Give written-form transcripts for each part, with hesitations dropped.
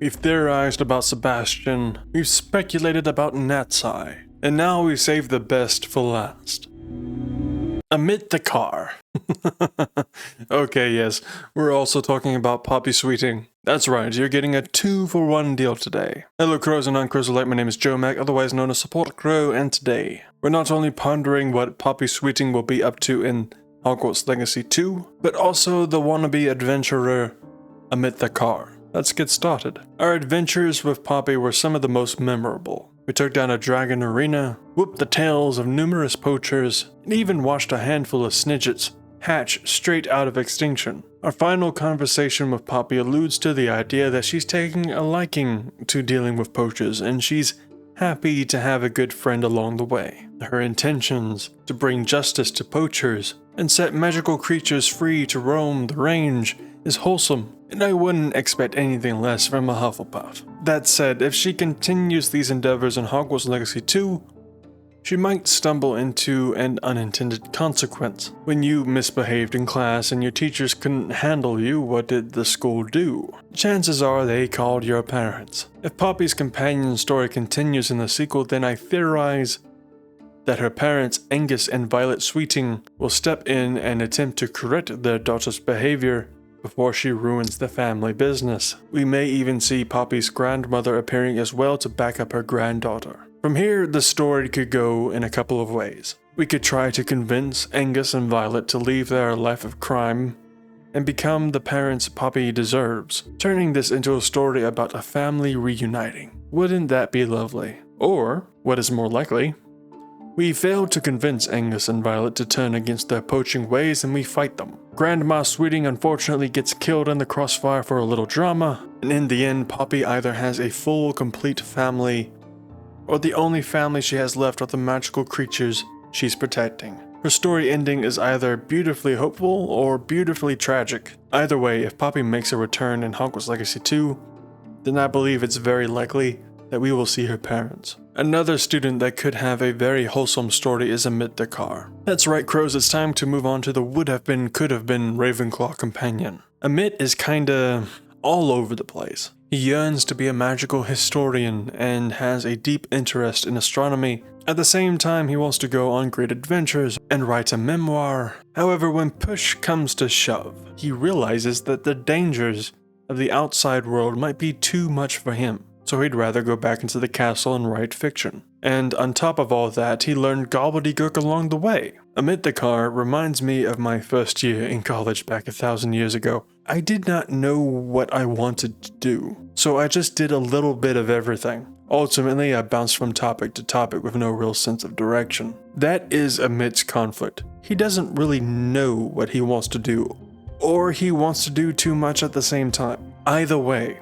We've theorized about Sebastian, we've speculated about Natsai, and now we save the best for last. Amit Thakkar. Okay, yes, we're also talking about poppy sweeting. That's right, you're getting a 2-for-1 deal today. Hello crows and non-crows alike, my name is Joe Mac, otherwise known as Support Crow, and today, we're not only pondering what poppy sweeting will be up to in Hogwarts Legacy 2, but also the wannabe adventurer Amit Thakkar. Let's get started. Our adventures with Poppy were some of the most memorable. We took down a dragon arena, whooped the tails of numerous poachers, and even watched a handful of snidgets hatch straight out of extinction. Our final conversation with Poppy alludes to the idea that she's taking a liking to dealing with poachers, and she's happy to have a good friend along the way. Her intentions to bring justice to poachers and set magical creatures free to roam the range is wholesome, and I wouldn't expect anything less from a Hufflepuff. That said, if she continues these endeavors in Hogwarts Legacy 2, she might stumble into an unintended consequence. When you misbehaved in class and your teachers couldn't handle you, what did the school do? Chances are they called your parents. If Poppy's companion story continues in the sequel, then I theorize that her parents, Angus and Violet Sweeting, will step in and attempt to correct their daughter's behavior before she ruins the family business. We may even see Poppy's grandmother appearing as well to back up her granddaughter. From here, the story could go in a couple of ways. We could try to convince Angus and Violet to leave their life of crime and become the parents Poppy deserves, turning this into a story about a family reuniting. Wouldn't that be lovely? Or, what is more likely, we fail to convince Angus and Violet to turn against their poaching ways and we fight them. Grandma Sweeting unfortunately gets killed in the crossfire for a little drama, and in the end Poppy either has a full, complete family, or the only family she has left are the magical creatures she's protecting. Her story ending is either beautifully hopeful or beautifully tragic. Either way, if Poppy makes a return in Hogwarts Legacy 2, then I believe it's very likely that we will see her parents. Another student that could have a very wholesome story is Amit Thakkar. That's right, crows, it's time to move on to the would have been, could have been Ravenclaw companion. Amit is kinda all over the place. He yearns to be a magical historian and has a deep interest in astronomy. At the same time, he wants to go on great adventures and write a memoir. However, when push comes to shove, he realizes that the dangers of the outside world might be too much for him. So he'd rather go back into the castle and write fiction. And on top of all that, he learned gobbledygook along the way. Amit Thakkar reminds me of my first year in college back 1,000 years ago. I did not know what I wanted to do, so I just did a little bit of everything. Ultimately, I bounced from topic to topic with no real sense of direction. That is Amit's conflict. He doesn't really know what he wants to do, or he wants to do too much at the same time. Either way,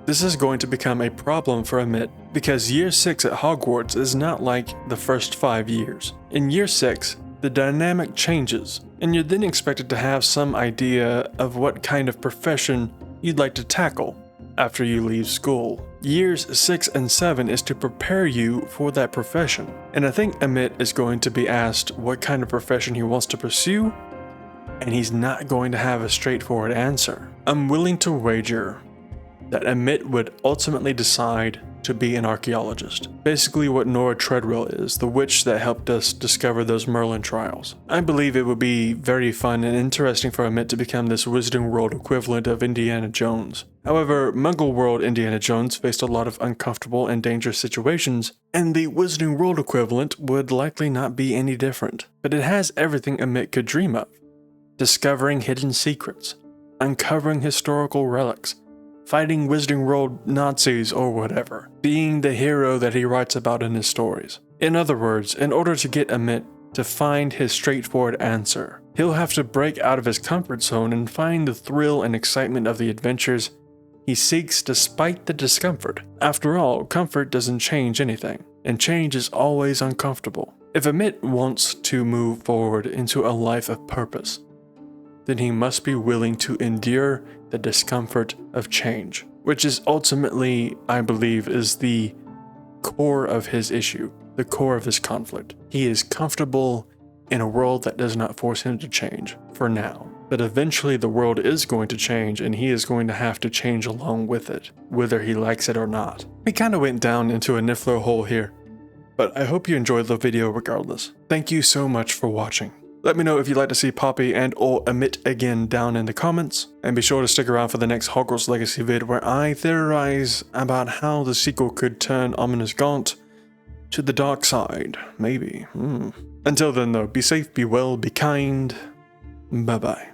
this is going to become a problem for Amit, because year 6 at Hogwarts is not like the first 5 years. In year 6, the dynamic changes, and you're then expected to have some idea of what kind of profession you'd like to tackle after you leave school. Years 6 and 7 is to prepare you for that profession, and I think Amit is going to be asked what kind of profession he wants to pursue, and he's not going to have a straightforward answer. I'm willing to wager that Amit would ultimately decide to be an archaeologist. Basically what Nora Treadwell is, the witch that helped us discover those Merlin trials. I believe it would be very fun and interesting for Amit to become this Wizarding World equivalent of Indiana Jones. However, Muggle World Indiana Jones faced a lot of uncomfortable and dangerous situations, and the Wizarding World equivalent would likely not be any different. But it has everything Amit could dream of. Discovering hidden secrets, uncovering historical relics, fighting Wizarding World Nazis or whatever, being the hero that he writes about in his stories. In other words, in order to get Amit to find his straightforward answer, he'll have to break out of his comfort zone and find the thrill and excitement of the adventures he seeks despite the discomfort. After all, comfort doesn't change anything, and change is always uncomfortable. If Amit wants to move forward into a life of purpose, then he must be willing to endure the discomfort of change, which is ultimately, I believe, is the core of his issue, the core of his conflict. He is comfortable in a world that does not force him to change, for now. But eventually the world is going to change and he is going to have to change along with it, whether he likes it or not. We kind of went down into a Niffler hole here, but I hope you enjoyed the video regardless. Thank you so much for watching. Let me know if you'd like to see Poppy and or Amit again down in the comments, and be sure to stick around for the next Hogwarts Legacy vid where I theorize about how the sequel could turn Ominous Gaunt to the dark side, maybe. Until then though, be safe, be well, be kind, bye bye.